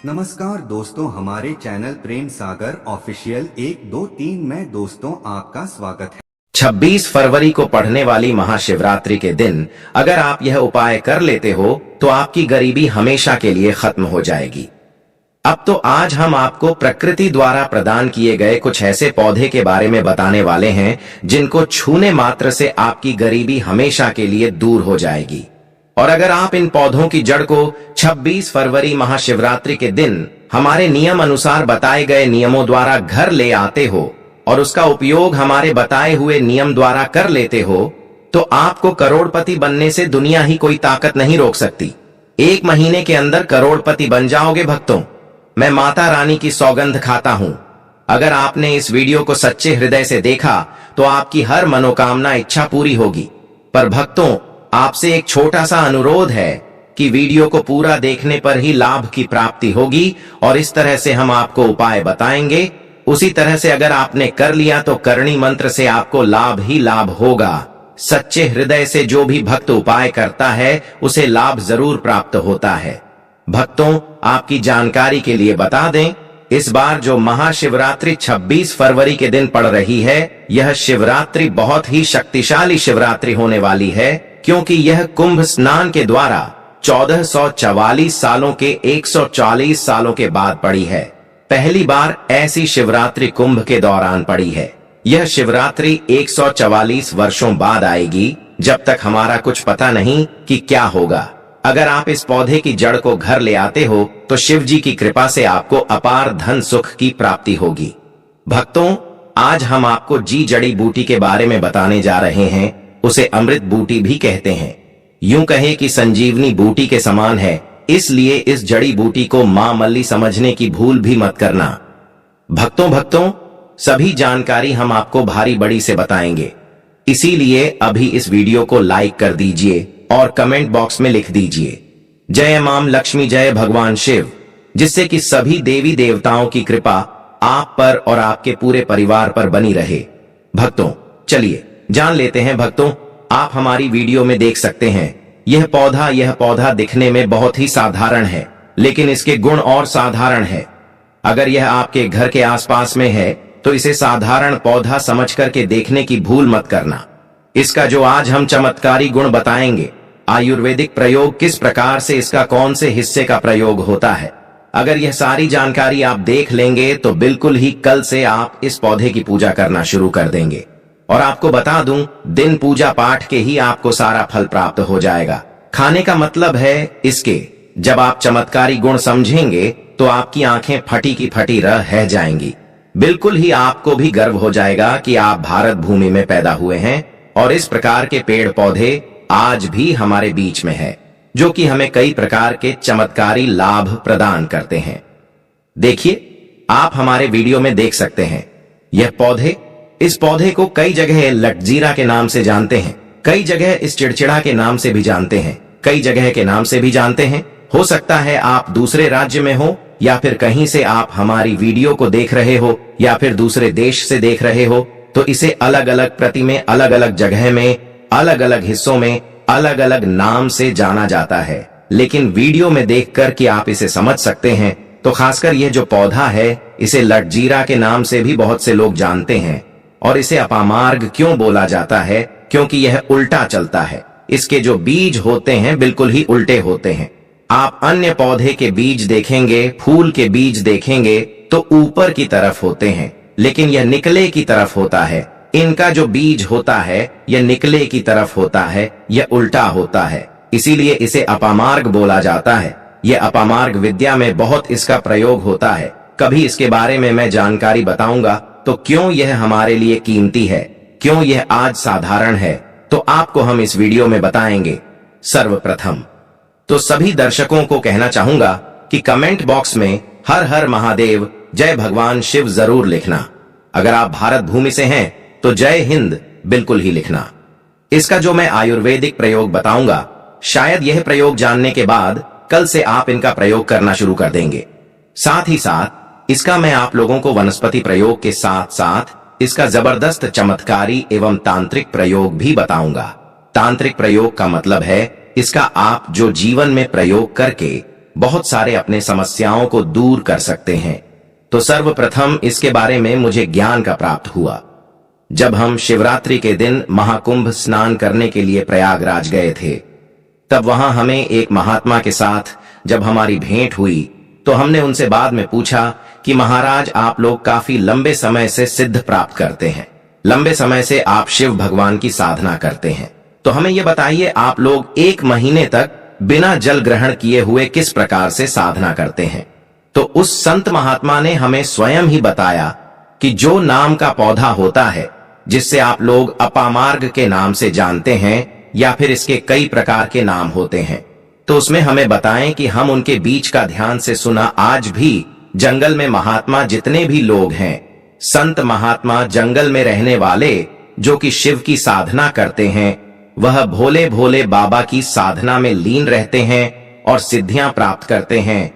नमस्कार दोस्तों, हमारे चैनल प्रेम सागर ऑफिशियल 1 2 3 में दोस्तों आपका स्वागत है। 26 फरवरी को पढ़ने वाली महाशिवरात्रि के दिन अगर आप यह उपाय कर लेते हो तो आपकी गरीबी हमेशा के लिए खत्म हो जाएगी। अब तो आज हम आपको प्रकृति द्वारा प्रदान किए गए कुछ ऐसे पौधे के बारे में बताने वाले हैं जिनको छूने मात्र से आपकी गरीबी हमेशा के लिए दूर हो जाएगी। और अगर आप इन पौधों की जड़ को 26 फरवरी महाशिवरात्रि के दिन हमारे नियम अनुसार बताए गए नियमों द्वारा घर ले आते हो और उसका उपयोग हमारे बताए हुए नियम द्वारा कर लेते हो तो आपको करोड़पति बनने से दुनिया ही कोई ताकत नहीं रोक सकती। 1 महीने के अंदर करोड़पति बन जाओगे भक्तों। मैं माता रानी की सौगंध खाता हूं। अगर आपने इस वीडियो को सच्चे हृदय से देखा तो आपकी हर मनोकामना इच्छा पूरी होगी। पर भक्तों, आपसे एक छोटा सा अनुरोध है कि वीडियो को पूरा देखने पर ही लाभ की प्राप्ति होगी और इस तरह से हम आपको उपाय बताएंगे, उसी तरह से अगर आपने कर लिया तो करणी मंत्र से आपको लाभ ही लाभ होगा। सच्चे हृदय से जो भी भक्त उपाय करता है उसे लाभ जरूर प्राप्त होता है। भक्तों, आपकी जानकारी के लिए बता दें, इस बार जो महाशिवरात्रि 26 फरवरी के दिन पड़ रही है, यह शिवरात्रि बहुत ही शक्तिशाली शिवरात्रि होने वाली है, क्योंकि यह कुंभ स्नान के द्वारा 1444 सालों के 140 सालों के बाद पड़ी है। पहली बार ऐसी शिवरात्रि कुंभ के दौरान पड़ी है। यह शिवरात्रि 144 वर्षों बाद आएगी, जब तक हमारा कुछ पता नहीं कि क्या होगा। अगर आप इस पौधे की जड़ को घर ले आते हो तो शिव जी की कृपा से आपको अपार धन सुख की प्राप्ति होगी। भक्तों, आज हम आपको जी जड़ी बूटी के बारे में बताने जा रहे हैं। उसे अमृत बूटी भी कहते हैं। यूं कहे कि संजीवनी बूटी के समान है, इसलिए इस जड़ी बूटी को मां मल्ली समझने की भूल भी मत करना। भक्तों, सभी जानकारी हम आपको भारी बड़ी से बताएंगे, इसीलिए अभी इस वीडियो को लाइक कर दीजिए और कमेंट बॉक्स में लिख दीजिए जय मां लक्ष्मी, जय भगवान शिव, जिससे कि सभी देवी देवताओं की कृपा आप पर और आपके पूरे परिवार पर बनी रहे। भक्तों, चलिए जान लेते हैं। भक्तों, आप हमारी वीडियो में देख सकते हैं, यह पौधा दिखने में बहुत ही साधारण है, लेकिन इसके गुण और साधारण है। अगर यह आपके घर के आसपास में है तो इसे साधारण पौधा समझ करके देखने की भूल मत करना। इसका जो आज हम चमत्कारी गुण बताएंगे, आयुर्वेदिक प्रयोग किस प्रकार से, इसका कौन से हिस्से का प्रयोग होता है, अगर यह सारी जानकारी आप देख लेंगे तो बिल्कुल ही कल से आप इस पौधे की पूजा करना शुरू कर देंगे। और आपको बता दूं, दिन पूजा पाठ के ही आपको सारा फल प्राप्त हो जाएगा। खाने का मतलब है इसके, जब आप चमत्कारी गुण समझेंगे तो आपकी आंखें फटी की फटी रह जाएंगी। बिल्कुल ही आपको भी गर्व हो जाएगा कि आप भारत भूमि में पैदा हुए हैं और इस प्रकार के पेड़ पौधे आज भी हमारे बीच में है, जो कि हमें कई प्रकार के चमत्कारी लाभ प्रदान करते हैं। देखिए, आप हमारे वीडियो में देख सकते हैं यह इस पौधे को कई जगह लटजीरा के नाम से जानते हैं, कई जगह इस चिड़चिड़ा के नाम से भी जानते हैं, कई जगह के नाम से भी जानते हैं। हो सकता है आप दूसरे राज्य में हो या फिर कहीं से आप हमारी वीडियो को देख रहे हो या फिर दूसरे देश से देख रहे हो, तो इसे अलग अलग प्रति में, अलग अलग जगह में, अलग अलग हिस्सों में अलग अलग नाम से जाना जाता है। लेकिन वीडियो में देखकर कि आप इसे समझ सकते हैं, तो खासकर यह जो पौधा है, इसे लटजीरा के नाम से भी बहुत से लोग जानते हैं। और इसे अपामार्ग क्यों बोला जाता है? क्योंकि यह उल्टा चलता है। इसके जो बीज होते हैं बिल्कुल ही उल्टे होते हैं। आप अन्य पौधे के बीज देखेंगे, फूल के बीज देखेंगे तो ऊपर की तरफ होते हैं, लेकिन यह निकले की तरफ होता है। इनका जो बीज होता है यह निकले की तरफ होता है, यह उल्टा होता है, इसीलिए इसे अपामार्ग बोला जाता है। यह अपामार्ग विद्या में बहुत इसका प्रयोग होता है। कभी इसके बारे में मैं जानकारी बताऊंगा। तो क्यों यह हमारे लिए कीमती है, क्यों यह आज साधारण है, तो आपको हम इस वीडियो में बताएंगे। सर्वप्रथम तो सभी दर्शकों को कहना चाहूंगा कि कमेंट बॉक्स में हर हर महादेव, जय भगवान शिव जरूर लिखना। अगर आप भारत भूमि से हैं तो जय हिंद बिल्कुल ही लिखना। इसका जो मैं आयुर्वेदिक प्रयोग बताऊंगा, शायद यह प्रयोग जानने के बाद कल से आप इनका प्रयोग करना शुरू कर देंगे। साथ ही साथ इसका मैं आप लोगों को वनस्पति प्रयोग के साथ साथ इसका जबरदस्त चमत्कारी एवं तांत्रिक प्रयोग भी बताऊंगा। तांत्रिक प्रयोग का मतलब है इसका आप जो जीवन में प्रयोग करके बहुत सारे अपने समस्याओं को दूर कर सकते हैं। तो सर्वप्रथम इसके बारे में मुझे ज्ञान का प्राप्त हुआ जब हम शिवरात्रि के दिन महाकुंभ स्नान करने के लिए प्रयागराज गए थे। तब वहां हमें एक महात्मा के साथ जब हमारी भेंट हुई तो हमने उनसे बाद में पूछा कि महाराज, आप लोग काफी लंबे समय से सिद्ध प्राप्त करते हैं, लंबे समय से आप शिव भगवान की साधना करते हैं, तो हमें यह बताइए आप लोग 1 महीने तक बिना जल ग्रहण किए हुए किस प्रकार से साधना करते हैं। तो उस संत महात्मा ने हमें स्वयं ही बताया कि जो नाम का पौधा होता है जिससे आप लोग अपामार्ग के नाम से जानते हैं या फिर इसके कई प्रकार के नाम होते हैं, तो उसमें हमें बताएं कि हम उनके बीच का ध्यान से सुना। आज भी जंगल में महात्मा जितने भी लोग हैं, संत महात्मा जंगल में रहने वाले जो कि शिव की साधना करते हैं, वह भोले भोले बाबा की साधना में लीन रहते हैं और सिद्धियां प्राप्त करते हैं।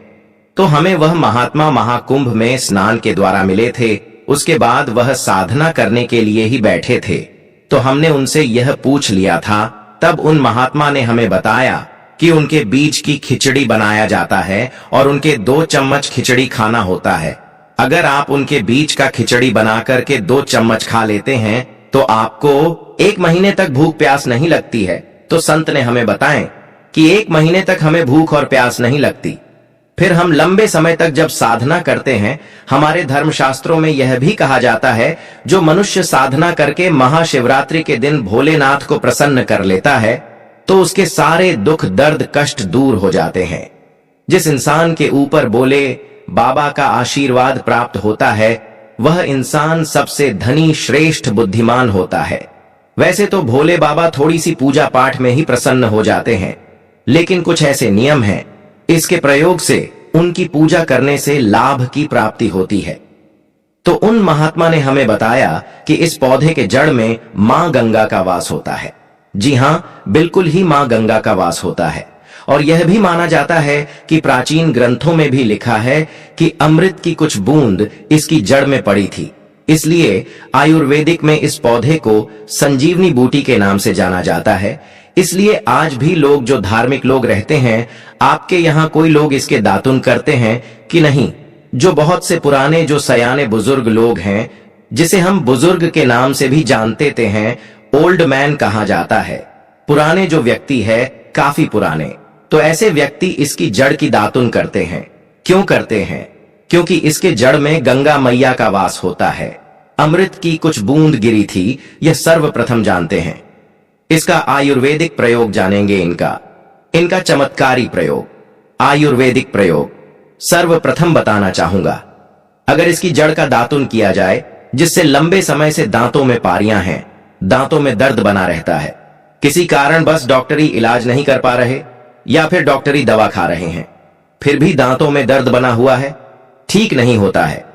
तो हमें वह महात्मा महाकुंभ में स्नान के द्वारा मिले थे। उसके बाद वह साधना करने के लिए ही बैठे थे, तो हमने उनसे यह पूछ लिया था। तब उन महात्मा ने हमें बताया कि उनके बीज की खिचड़ी बनाया जाता है और उनके 2 चम्मच खिचड़ी खाना होता है। अगर आप उनके बीज का खिचड़ी बना करके 2 चम्मच खा लेते हैं तो आपको 1 महीने तक भूख प्यास नहीं लगती है। तो संत ने हमें बताएं कि 1 महीने तक हमें भूख और प्यास नहीं लगती। फिर हम लंबे समय तक जब साधना करते हैं, हमारे धर्मशास्त्रों में यह भी कहा जाता है, जो मनुष्य साधना करके महाशिवरात्रि के दिन भोलेनाथ को प्रसन्न कर लेता है तो उसके सारे दुख दर्द कष्ट दूर हो जाते हैं। जिस इंसान के ऊपर बोले बाबा का आशीर्वाद प्राप्त होता है, वह इंसान सबसे धनी श्रेष्ठ बुद्धिमान होता है। वैसे तो भोले बाबा थोड़ी सी पूजा पाठ में ही प्रसन्न हो जाते हैं, लेकिन कुछ ऐसे नियम हैं, इसके प्रयोग से उनकी पूजा करने से लाभ की प्राप्ति होती है। तो उन महात्मा ने हमें बताया कि इस पौधे के जड़ में मां गंगा का वास होता है। जी हां, बिल्कुल ही मां गंगा का वास होता है। और यह भी माना जाता है कि प्राचीन ग्रंथों में भी लिखा है कि अमृत की कुछ बूंद इसकी जड़ में पड़ी थी। इसलिए आयुर्वेदिक में इस पौधे को संजीवनी बूटी के नाम से जाना जाता है। इसलिए आज भी लोग जो धार्मिक लोग रहते हैं, आपके यहाँ कोई लोग इसके दातुन करते हैं कि नहीं? जो बहुत से पुराने जो सयाने बुजुर्ग लोग हैं, जिसे हम बुजुर्ग के नाम से भी जानते हैं, ओल्ड मैन कहा जाता है, पुराने जो व्यक्ति है, काफी पुराने, तो ऐसे व्यक्ति इसकी जड़ की दातुन करते हैं। क्यों करते हैं? क्योंकि इसके जड़ में गंगा मैया का वास होता है। अमृत की कुछ बूंद गिरी थी, यह सर्वप्रथम जानते हैं। इसका आयुर्वेदिक प्रयोग जानेंगे। इनका चमत्कारी प्रयोग, आयुर्वेदिक प्रयोग सर्वप्रथम बताना चाहूंगा। अगर इसकी जड़ का दातुन किया जाए, जिससे लंबे समय से दांतों में पारियां हैं, दांतों में दर्द बना रहता है, किसी कारण बस डॉक्टरी इलाज नहीं कर पा रहे या फिर डॉक्टरी दवा खा रहे हैं, फिर भी दांतों में दर्द बना हुआ है, ठीक नहीं होता है,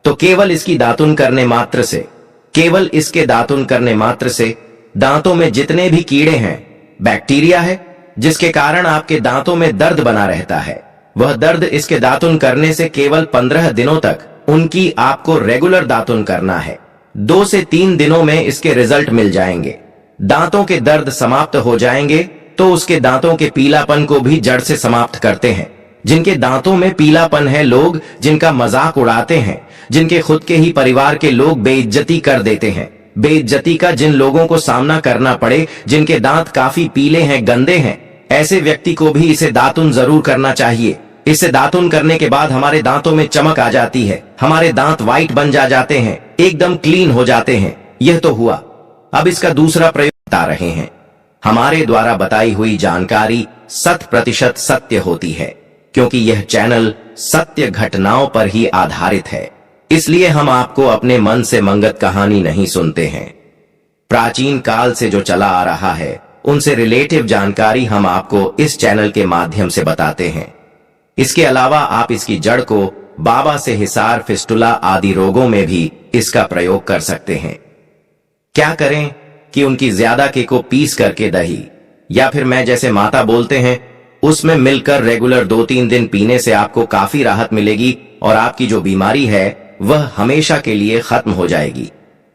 तो केवल इसकी दातुन करने मात्र से, केवल इसके दातुन करने मात्र से दांतों में जितने भी कीड़े हैं, बैक्टीरिया है जिसके कारण आपके दांतों में दर्द बना रहता है, वह दर्द इसके दातुन करने से केवल 15 दिनों तक उनकी आपको रेगुलर दातुन करना है। 2 से 3 दिनों में इसके रिजल्ट मिल जाएंगे। दांतों के दर्द समाप्त हो जाएंगे तो उसके दांतों के पीलापन को भी जड़ से समाप्त करते हैं। जिनके दांतों में पीलापन है, लोग जिनका मजाक उड़ाते हैं, जिनके खुद के ही परिवार के लोग बेइज्जती कर देते हैं, बेइज्जती का जिन लोगों को सामना करना पड़े, जिनके दांत काफी पीले हैं, गंदे हैं, ऐसे व्यक्ति को भी इसे दातुन जरूर करना चाहिए। इसे दातुन करने के बाद हमारे दांतों में चमक आ जाती है, हमारे दांत व्हाइट बन जाते हैं, एकदम क्लीन हो जाते हैं। यह तो हुआ। अब इसका दूसरा प्रयोग बता रहे हैं। हमारे द्वारा बताई हुई जानकारी 100% सत्य होती है, क्योंकि यह चैनल सत्य घटनाओं पर ही आधारित है। इसलिए हम आपको अपने मन से मंगत कहानी नहीं सुनते हैं। प्राचीन काल से जो चला आ रहा है, उनसे रिलेटिव जानकारी हम आपको इस चैनल के माध्यम से बताते हैं। इसके अलावा आप इसकी जड़ को बाबा से हिसार, फिस्टुला आदि रोगों में भी इसका प्रयोग कर सकते हैं। क्या करें कि उनकी ज्यादा के को पीस करके दही या फिर मैं जैसे माता बोलते हैं उसमें मिलकर रेगुलर 2-3 दिन पीने से आपको काफी राहत मिलेगी और आपकी जो बीमारी है वह हमेशा के लिए खत्म हो जाएगी।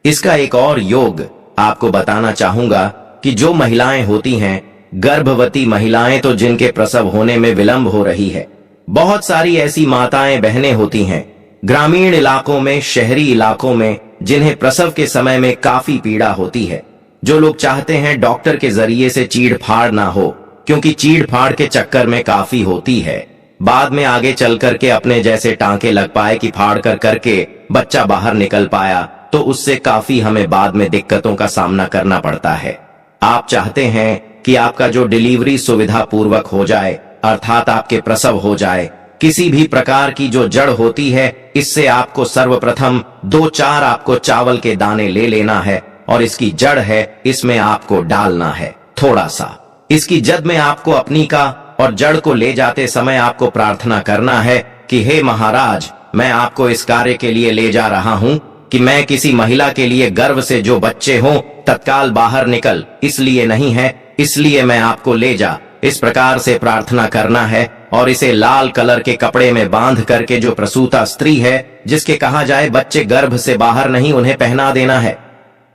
इसका एक और योग आपको बताना चाहूंगा कि जो महिलाएं होती हैं, गर्भवती महिलाएं, तो जिनके प्रसव होने में विलंब हो रही है, बहुत सारी ऐसी माताएं बहनें होती हैं ग्रामीण इलाकों में, शहरी इलाकों में, जिन्हें प्रसव के समय में काफी पीड़ा होती है। जो लोग चाहते हैं डॉक्टर के जरिए से चीड़ फाड़ ना हो, क्योंकि चीड़ फाड़ के चक्कर में काफी होती है, बाद में आगे चल करके अपने जैसे टांके लग पाए कि फाड़ कर करके बच्चा बाहर निकल पाया, तो उससे काफी हमें बाद में दिक्कतों का सामना करना पड़ता है। आप चाहते हैं कि आपका जो डिलीवरी सुविधा पूर्वक हो जाए, अर्थात आपके प्रसव हो जाए। किसी भी प्रकार की जो जड़ होती है, इससे आपको सर्वप्रथम 2-4 आपको चावल के दाने ले लेना है और इसकी जड़ है, इसमें आपको डालना है थोड़ा सा। इसकी जड़ में आपको अपनी का और जड़ को ले जाते समय आपको प्रार्थना करना है कि हे महाराज, मैं आपको इस कार्य के लिए ले जा रहा हूं कि मैं किसी महिला के लिए गर्भ से जो बच्चे हों तत्काल बाहर निकल, इसलिए नहीं है, इसलिए मैं आपको ले जा। इस प्रकार से प्रार्थना करना है और इसे लाल कलर के कपड़े में बांध करके जो प्रसूता स्त्री है, जिसके कहा जाए बच्चे गर्भ से बाहर नहीं, उन्हें पहना देना है।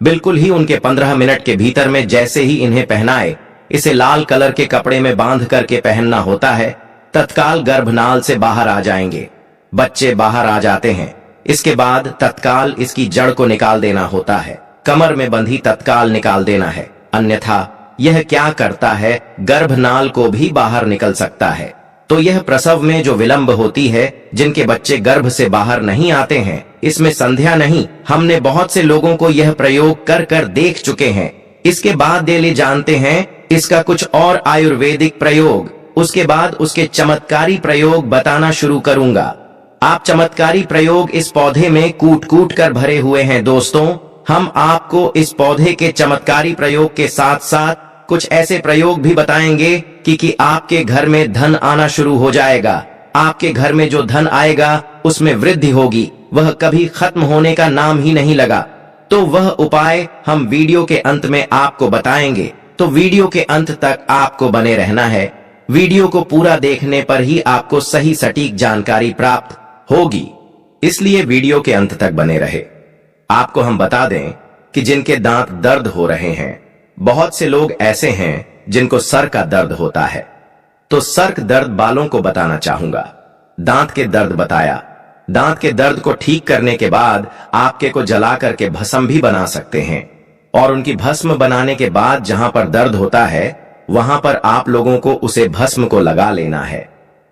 बिल्कुल ही उनके 15 मिनट के भीतर में जैसे ही इन्हें पहनाए, इसे लाल कलर के कपड़े में बांध करके पहनना होता है, तत्काल गर्भनाल से बाहर आ जाएंगे, बच्चे बाहर आ जाते हैं। इसके बाद तत्काल इसकी जड़ को निकाल देना होता है, कमर में बंधी तत्काल निकाल देना है, अन्यथा यह क्या करता है, गर्भनाल को भी बाहर निकल सकता है। तो यह प्रसव में जो विलंब होती है, जिनके बच्चे गर्भ से बाहर नहीं आते हैं, इसमें संध्या नहीं। हमने बहुत से लोगों को यह प्रयोग कर कर देख चुके हैं। इसके बाद ले जानते हैं इसका कुछ और आयुर्वेदिक प्रयोग, उसके बाद उसके चमत्कारी प्रयोग बताना शुरू करूंगा। आप चमत्कारी प्रयोग इस पौधे में कूट कूट कर भरे हुए हैं दोस्तों। हम आपको इस पौधे के चमत्कारी प्रयोग के साथ साथ कुछ ऐसे प्रयोग भी बताएंगे कि आपके घर में धन आना शुरू हो जाएगा। आपके घर में जो धन आएगा उसमें वृद्धि होगी, वह कभी खत्म होने का नाम ही नहीं लगा। तो वह उपाय हम वीडियो के अंत में आपको बताएंगे, तो वीडियो के अंत तक आपको बने रहना है। वीडियो को पूरा देखने पर ही आपको सही सटीक जानकारी प्राप्त होगी, इसलिए वीडियो के अंत तक बने रहे। आपको हम बता दें कि जिनके दांत दर्द हो रहे हैं, बहुत से लोग ऐसे हैं जिनको सर का दर्द होता है, तो सर दर्द बालों को बताना चाहूंगा। दांत के दर्द बताया, दांत के दर्द को ठीक करने के बाद आपके को जला करके भस्म भी बना सकते हैं, और उनकी भस्म बनाने के बाद जहां पर दर्द होता है वहां पर आप लोगों को उसे भस्म को लगा लेना है,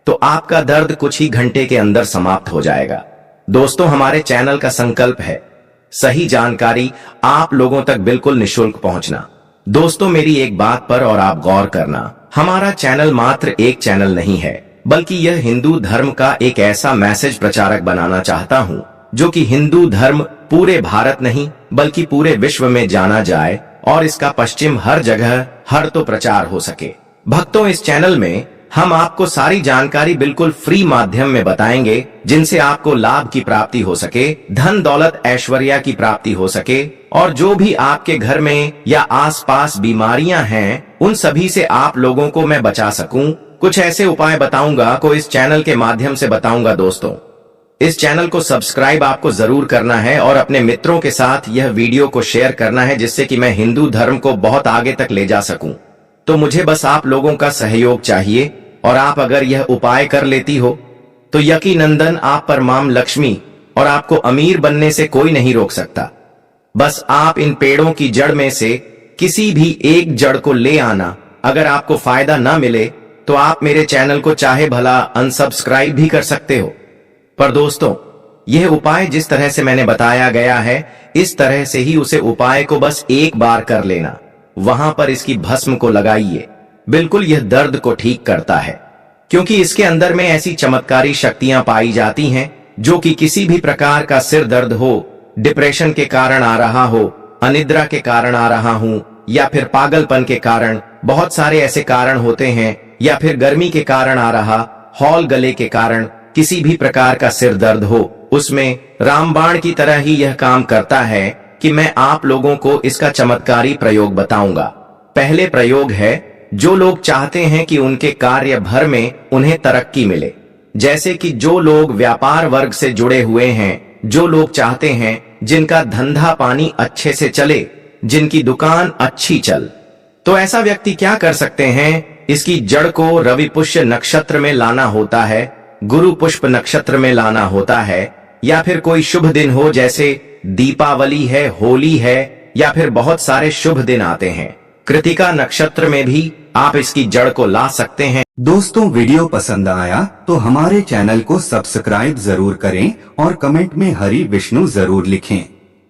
तो आपका दर्द कुछ ही घंटे के अंदर समाप्त हो जाएगा। दोस्तों, हमारे चैनल का संकल्प है सही जानकारी आप लोगों तक बिल्कुल निशुल्क पहुंचना। दोस्तों, मेरी एक बात पर और आप गौर करना, हमारा चैनल मात्र एक चैनल नहीं है, बल्कि यह हिंदू धर्म का एक ऐसा मैसेज प्रचारक बनाना चाहता हूं जो कि हिंदू धर्म पूरे भारत नहीं बल्कि पूरे विश्व में जाना जाए और इसका पश्चिम हर जगह हर तो प्रचार हो सके। भक्तों, इस चैनल में हम आपको सारी जानकारी बिल्कुल फ्री माध्यम में बताएंगे, जिनसे आपको लाभ की प्राप्ति हो सके, धन दौलत ऐश्वर्या की प्राप्ति हो सके, और जो भी आपके घर में या आसपास बीमारियां हैं उन सभी से आप लोगों को मैं बचा सकूं। कुछ ऐसे उपाय बताऊंगा को इस चैनल के माध्यम से बताऊंगा। दोस्तों, इस चैनल को सब्सक्राइब आपको जरूर करना है और अपने मित्रों के साथ यह वीडियो को शेयर करना है, जिससे कि मैं हिंदू धर्म को बहुत आगे तक ले जा सकूं। तो मुझे बस आप लोगों का सहयोग चाहिए, और आप अगर यह उपाय कर लेती हो तो यकीनंदन आप पर मां लक्ष्मी और आपको अमीर बनने से कोई नहीं रोक सकता। बस आप इन पेड़ों की जड़ में से किसी भी एक जड़ को ले आना। अगर आपको फायदा ना मिले तो आप मेरे चैनल को चाहे भला अनसब्सक्राइब भी कर सकते हो, पर दोस्तों, यह उपाय जिस तरह से मैंने बताया गया है, इस तरह से ही उसे उपाय को बस एक बार कर लेना, वहां पर इसकी भस्म को लगाइए। बिल्कुल यह दर्द को ठीक करता है, क्योंकि इसके अंदर में ऐसी चमत्कारी शक्तियां पाई जाती हैं जो कि किसी भी प्रकार का सिर दर्द हो, डिप्रेशन के कारण आ रहा हो, अनिद्रा के कारण आ रहा हूं, या फिर पागलपन के कारण, बहुत सारे ऐसे कारण होते हैं, या फिर गर्मी के कारण आ रहा, हॉल गले के कारण किसी भी प्रकार का सिर दर्द हो, उसमें रामबाण की तरह ही यह काम करता है कि मैं आप लोगों को इसका चमत्कारी प्रयोग बताऊंगा। पहले प्रयोग है, जो लोग चाहते हैं कि उनके कार्य भर में उन्हें तरक्की मिले, जैसे कि जो लोग व्यापार वर्ग से जुड़े हुए हैं, जो लोग चाहते हैं जिनका धंधा पानी अच्छे से चले, जिनकी दुकान अच्छी चल, तो ऐसा व्यक्ति क्या कर सकते हैं, इसकी जड़ को रवि पुष्य नक्षत्र में लाना होता है, गुरु पुष्प नक्षत्र में लाना होता है, या फिर कोई शुभ दिन हो जैसे दीपावली है, होली है, या फिर बहुत सारे शुभ दिन आते हैं, कृतिका नक्षत्र में भी आप इसकी जड़ को ला सकते हैं। दोस्तों वीडियो पसंद आया तो हमारे चैनल को सब्सक्राइब जरूर करें और कमेंट में हरि विष्णु जरूर लिखें।